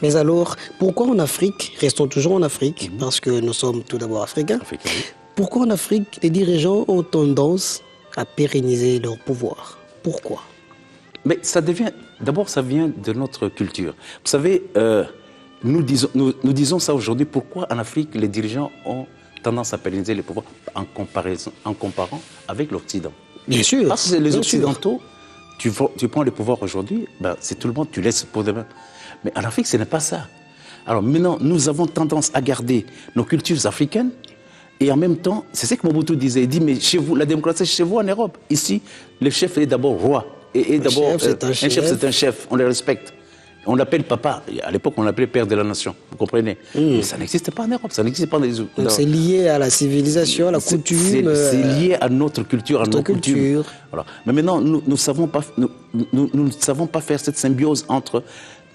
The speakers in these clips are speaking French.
Mais alors, pourquoi en Afrique, restons toujours en Afrique, parce que nous sommes tout d'abord africains, pourquoi en Afrique, les dirigeants ont tendance à pérenniser leur pouvoir? Pourquoi? Mais ça devient, d'abord ça vient de notre culture. Vous savez, nous disons ça aujourd'hui, pourquoi en Afrique les dirigeants ont tendance à pérenniser les pouvoirs en comparant avec l'Occident? Bien sûr. Parce que les Occidentaux, tu prends le pouvoir aujourd'hui, ben, c'est tout le monde, tu laisses pour demain. Mais en Afrique, ce n'est pas ça. Alors maintenant, nous avons tendance à garder nos cultures africaines et en même temps, c'est ce que Mobutu disait, il dit, mais chez vous, la démocratie, chez vous en Europe, ici, le chef est d'abord roi. Et d'abord, un chef, c'est un chef, on le respecte. On l'appelle papa. À l'époque, on l'appelait père de la nation. Vous comprenez? Mais ça n'existe pas en Europe, ça n'existe pas dans les autres. Donc c'est lié à la civilisation, à la coutume. C'est lié à notre culture, à nos coutumes. Voilà. Mais maintenant, nous ne savons pas faire cette symbiose entre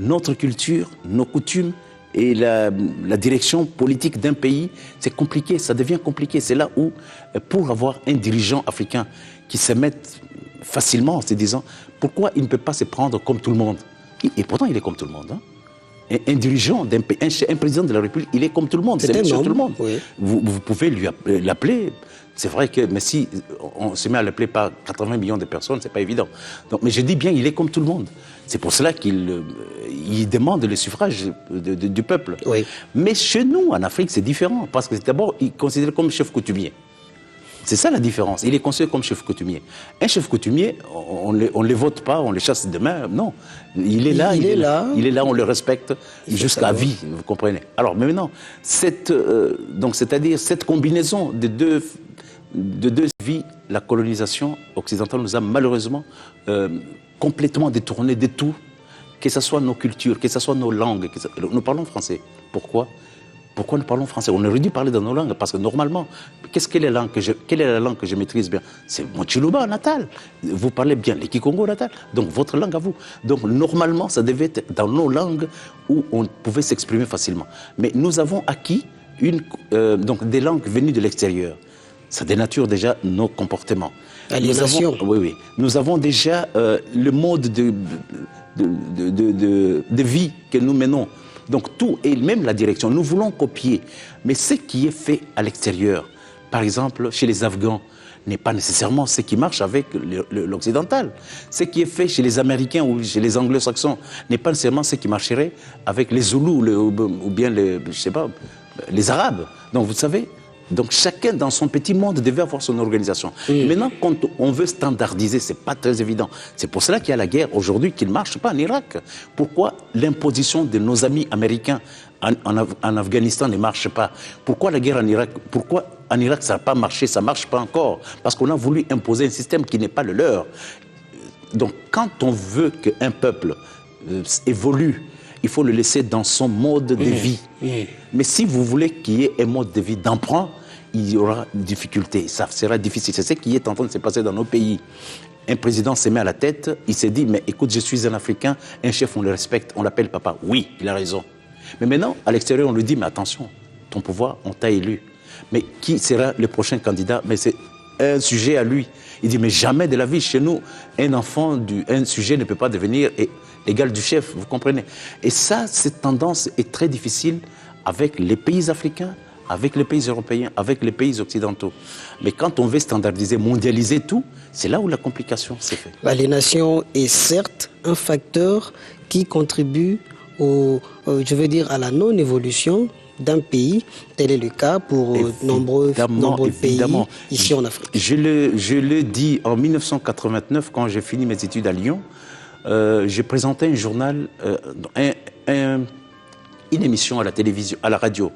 notre culture, nos coutumes et la direction politique d'un pays. C'est compliqué, ça devient compliqué. C'est là où, pour avoir un dirigeant africain qui se mette facilement en se disant pourquoi il ne peut pas se prendre comme tout le monde. Et pourtant, il est comme tout le monde. Hein. Un dirigeant d'un pays, un président de la République, il est comme tout le monde. C'est monsieur tout le monde. Oui. Vous pouvez l'appeler. C'est vrai que, mais si on se met à l'appeler par 80 millions de personnes, c'est pas évident. Donc, mais je dis bien, il est comme tout le monde. C'est pour cela qu'il demande le suffrage du peuple. Oui. Mais chez nous, en Afrique, c'est différent. Parce que d'abord, il est considéré comme chef coutumier. C'est ça la différence. Il est considéré comme chef coutumier. Un chef coutumier, on ne les vote pas, on les chasse demain. Non. Il est là, il est là, on le respecte jusqu'à vie, vous comprenez. Alors maintenant, c'est-à-dire cette combinaison de deux vies, la colonisation occidentale nous a malheureusement complètement détourné de tout, que ce soit nos cultures, que ce soit nos langues. Nous parlons français. Pourquoi nous parlons français? On aurait dû parler dans nos langues, parce que normalement, quelle est la langue que je maîtrise bien? C'est mon Chiluba natal. Vous parlez bien les Kikongo natal, donc votre langue à vous. Donc normalement, ça devait être dans nos langues où on pouvait s'exprimer facilement. Mais nous avons acquis donc des langues venues de l'extérieur. Ça dénature déjà nos comportements. Oui. Nous avons déjà le mode de vie que nous menons. Donc tout, et même la direction, nous voulons copier. Mais ce qui est fait à l'extérieur, par exemple chez les Afghans, n'est pas nécessairement ce qui marche avec l'occidental. Ce qui est fait chez les Américains ou chez les Anglo-Saxons n'est pas nécessairement ce qui marcherait avec les Zoulous ou bien les Arabes. Donc vous savez, donc chacun dans son petit monde devait avoir son organisation. Maintenant, quand on veut standardiser, c'est pas très évident. C'est pour cela qu'il y a la guerre aujourd'hui qui ne marche pas en Irak. Pourquoi l'imposition de nos amis américains en Afghanistan ne marche pas? Pourquoi la guerre en Irak? Pourquoi en Irak ça n'a pas marché, ça ne marche pas encore? Parce qu'on a voulu imposer un système qui n'est pas le leur. Donc quand on veut qu'un peuple évolue, il faut le laisser dans son mode de vie. Mais si vous voulez qu'il y ait un mode de vie d'emprunt, il y aura des difficultés. Ça sera difficile. C'est ce qui est en train de se passer dans nos pays. Un président s'est mis à la tête, il s'est dit, mais écoute, je suis un Africain, un chef, on le respecte, on l'appelle papa. Oui, il a raison. Mais maintenant, à l'extérieur, on lui dit, mais attention, ton pouvoir, on t'a élu. Mais qui sera le prochain candidat? Mais c'est un sujet à lui. Il dit, mais jamais de la vie, chez nous, un sujet ne peut pas devenir l'égal du chef, vous comprenez? Et ça, cette tendance est très difficile avec les pays africains, avec les pays européens, avec les pays occidentaux. Mais quand on veut standardiser, mondialiser tout, c'est là où la complication s'est faite. L'aliénation est certes un facteur qui contribue à la non-évolution d'un pays. Tel est le cas pour nombreux pays ici en Afrique. Je le dis en 1989, quand j'ai fini mes études à Lyon, j'ai présenté un journal, une émission à la télévision, à la radio.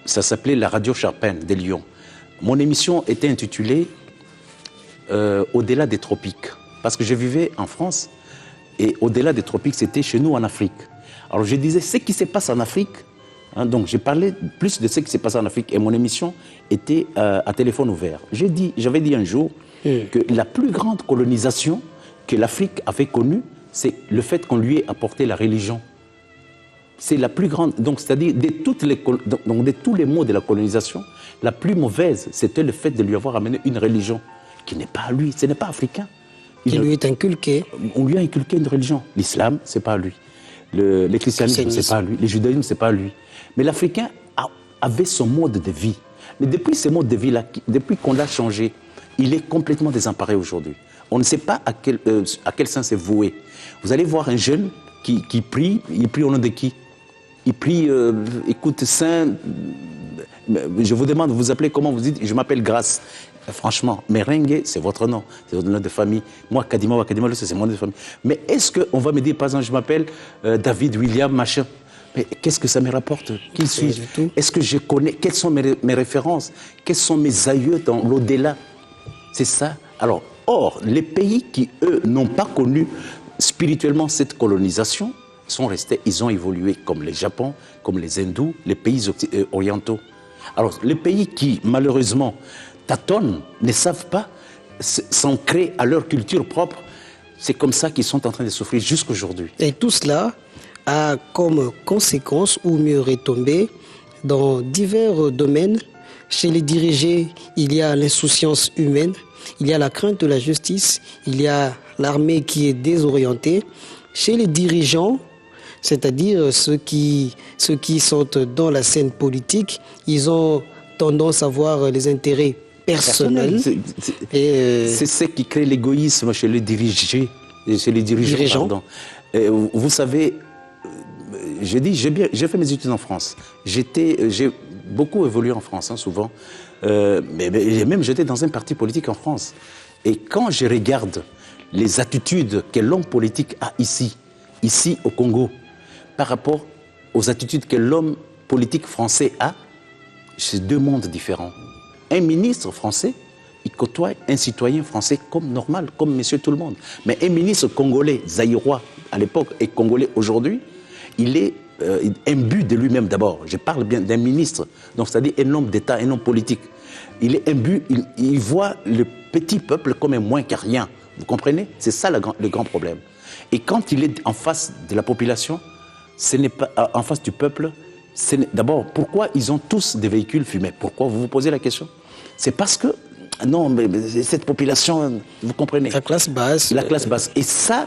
Ça s'appelait la Radio Charpène de Lyon. Mon émission était intitulée Au-delà des tropiques. Parce que je vivais en France et au-delà des tropiques, c'était chez nous en Afrique. Alors je disais ce qui se passe en Afrique. Donc j'ai parlé plus de ce qui s'est passé en Afrique et mon émission était à téléphone ouvert. J'avais dit un jour que la plus grande colonisation que l'Afrique avait connue, c'est le fait qu'on lui ait apporté la religion. C'est la plus grande, donc c'est-à-dire de tous les maux de la colonisation, la plus mauvaise, c'était le fait de lui avoir amené une religion qui n'est pas à lui, ce n'est pas africain. Qui lui est inculqué. On lui a inculqué une religion. L'islam, ce n'est pas à lui. les christianismes, c'est pas lui. Les judaïsmes, c'est pas lui. Mais l'Africain avait son mode de vie. Mais depuis ce mode de vie-là, depuis qu'on l'a changé, il est complètement désemparé aujourd'hui. On ne sait pas à quel sens c'est voué. Vous allez voir un jeune qui prie, il prie au nom de qui? Il prie, écoute, Saint, je vous demande, vous appelez comment? Vous dites, je m'appelle Grâce. Franchement, Merengue, c'est votre nom, c'est votre nom de famille. Moi, Kadima, c'est mon nom de famille. Mais est-ce qu'on va me dire, par exemple, je m'appelle David, William, machin? Mais qu'est-ce que ça me rapporte? Qui suis-je? Est-ce que je connais? Quelles sont mes références? Quels sont mes aïeux dans l'au-delà? C'est ça. Alors, or, les pays qui, eux, n'ont pas connu spirituellement cette colonisation, sont restés, ils ont évolué comme le Japon, comme les hindous, les pays orientaux. Alors, les pays qui, malheureusement, tâtonnent, ne savent pas s'ancrer à leur culture propre, c'est comme ça qu'ils sont en train de souffrir jusqu'aujourd'hui. Et tout cela a comme conséquence, ou mieux retombé, dans divers domaines. Chez les dirigés, il y a l'insouciance humaine, il y a la crainte de la justice, il y a l'armée qui est désorientée. Chez les dirigeants, c'est-à-dire ceux qui sont dans la scène politique, ils ont tendance à voir les intérêts personnels. C'est ce qui crée l'égoïsme chez les dirigés, chez les dirigeants. Pardon. Vous savez, j'ai fait mes études en France. J'ai beaucoup évolué en France, hein, souvent. Mais même j'étais dans un parti politique en France. Et quand je regarde les attitudes que l'homme politique a ici au Congo, par rapport aux attitudes que l'homme politique français a, c'est deux mondes différents. Un ministre français, il côtoie un citoyen français comme normal, comme monsieur tout le monde. Mais un ministre congolais, zaïrois à l'époque et congolais aujourd'hui, il est imbu de lui-même d'abord. Je parle bien d'un ministre, donc c'est-à-dire un homme d'État, un homme politique. Il est imbu, il voit le petit peuple comme un moins qu'à rien. Vous comprenez? C'est ça le grand problème. Et quand il est en face de la population, ce n'est pas en face du peuple. D'abord, pourquoi ils ont tous des véhicules fumés? Pourquoi? Vous vous posez la question? C'est parce que, non, mais cette population, vous comprenez? La classe basse. La classe basse. Et ça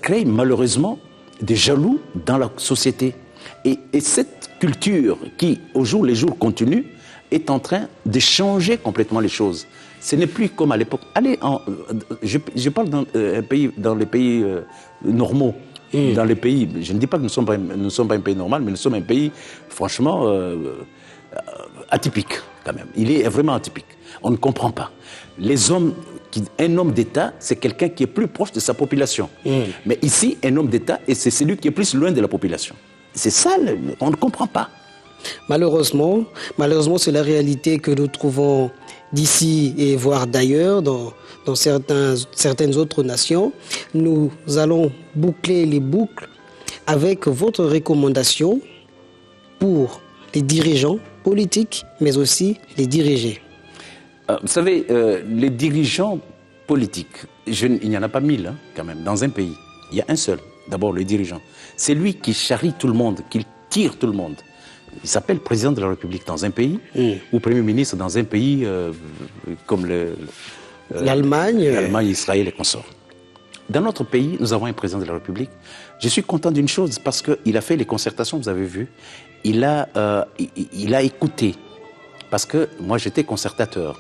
crée malheureusement des jaloux dans la société. Et cette culture qui, au jour le jour, continue, est en train de changer complètement les choses. Ce n'est plus comme à l'époque. Allez, je parle dans les pays normaux. Dans les pays, je ne dis pas que nous ne sommes pas un pays normal, mais nous sommes un pays, franchement, atypique quand même. Il est vraiment atypique. On ne comprend pas. Un homme d'État, c'est quelqu'un qui est plus proche de sa population. Mais ici, un homme d'État, c'est celui qui est plus loin de la population. C'est ça, on ne comprend pas. Malheureusement, c'est la réalité que nous trouvons d'ici et voire d'ailleurs, dans certaines autres nations. Nous allons boucler les boucles avec votre recommandation pour les dirigeants politiques, mais aussi les dirigés. Vous savez, les dirigeants politiques, il n'y en a pas 1000 hein, quand même, dans un pays. Il y a un seul, d'abord le dirigeant. C'est lui qui charrie tout le monde, qui tire tout le monde. Il s'appelle président de la République dans un pays, ou premier ministre dans un pays comme l'Allemagne, Israël et consorts. Dans notre pays, nous avons un président de la République. Je suis content d'une chose, parce qu'il a fait les concertations, vous avez vu. Il a écouté, parce que moi j'étais concertateur.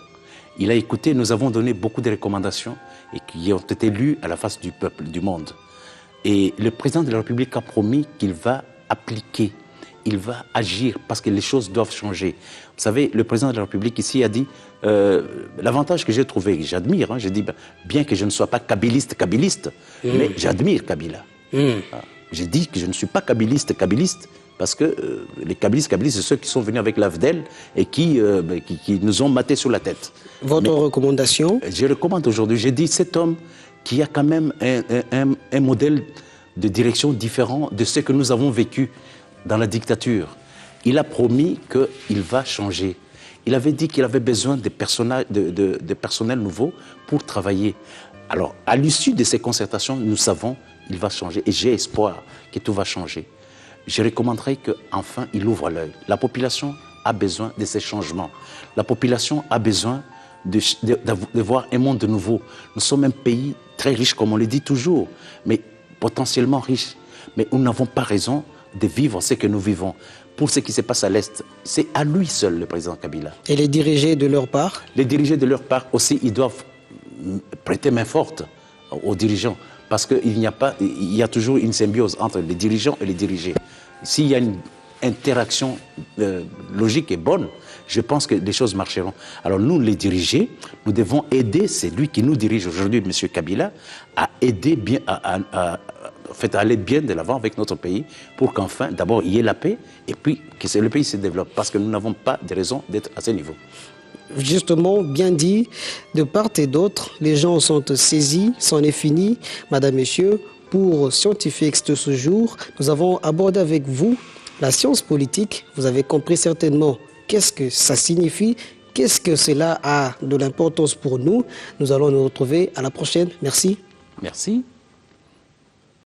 Il a écouté, nous avons donné beaucoup de recommandations et qui ont été lues à la face du peuple, du monde. Et le président de la République a promis qu'il va appliquer, il va agir parce que les choses doivent changer. Vous savez, le président de la République ici a dit, l'avantage que j'ai trouvé, que j'admire, hein, j'ai dit, bien que je ne sois pas kabyliste, mais j'admire Kabila. J'ai dit que je ne suis pas kabyliste, parce que les kabylistes, c'est ceux qui sont venus avec l'AFDEL et qui nous ont maté sur la tête. Votre recommandation? Je recommande aujourd'hui, j'ai dit, cet homme qui a quand même un modèle de direction différent de ce que nous avons vécu dans la dictature. Il a promis qu'il va changer. Il avait dit qu'il avait besoin de personnel nouveau pour travailler. Alors, à l'issue de ces concertations, nous savons qu'il va changer. Et j'ai espoir que tout va changer. Je recommanderais qu'enfin, il ouvre l'œil. La population a besoin de ces changements. La population a besoin de voir un monde nouveau. Nous sommes un pays très riche, comme on le dit toujours, mais potentiellement riche. Mais nous n'avons pas raison de vivre ce que nous vivons. Pour ce qui se passe à l'Est, c'est à lui seul, le président Kabila. Et les dirigés de leur part? Les dirigés de leur part aussi, ils doivent prêter main forte aux dirigeants. Parce qu'il y a toujours une symbiose entre les dirigeants et les dirigés. S'il y a une interaction logique et bonne, je pense que les choses marcheront. Alors nous, les dirigés, nous devons aider, c'est lui qui nous dirige aujourd'hui, M. Kabila, à aider bien, à aller bien de l'avant avec notre pays pour qu'enfin, d'abord, il y ait la paix et puis que le pays se développe. Parce que nous n'avons pas de raison d'être à ce niveau. Justement, bien dit, de part et d'autre, les gens sont saisis, c'en est fini, Madame, Messieurs. Pour Scientifiques de ce jour, nous avons abordé avec vous la science politique. Vous avez compris certainement qu'est-ce que ça signifie, qu'est-ce que cela a de l'importance pour nous. Nous allons nous retrouver à la prochaine. Merci. Merci.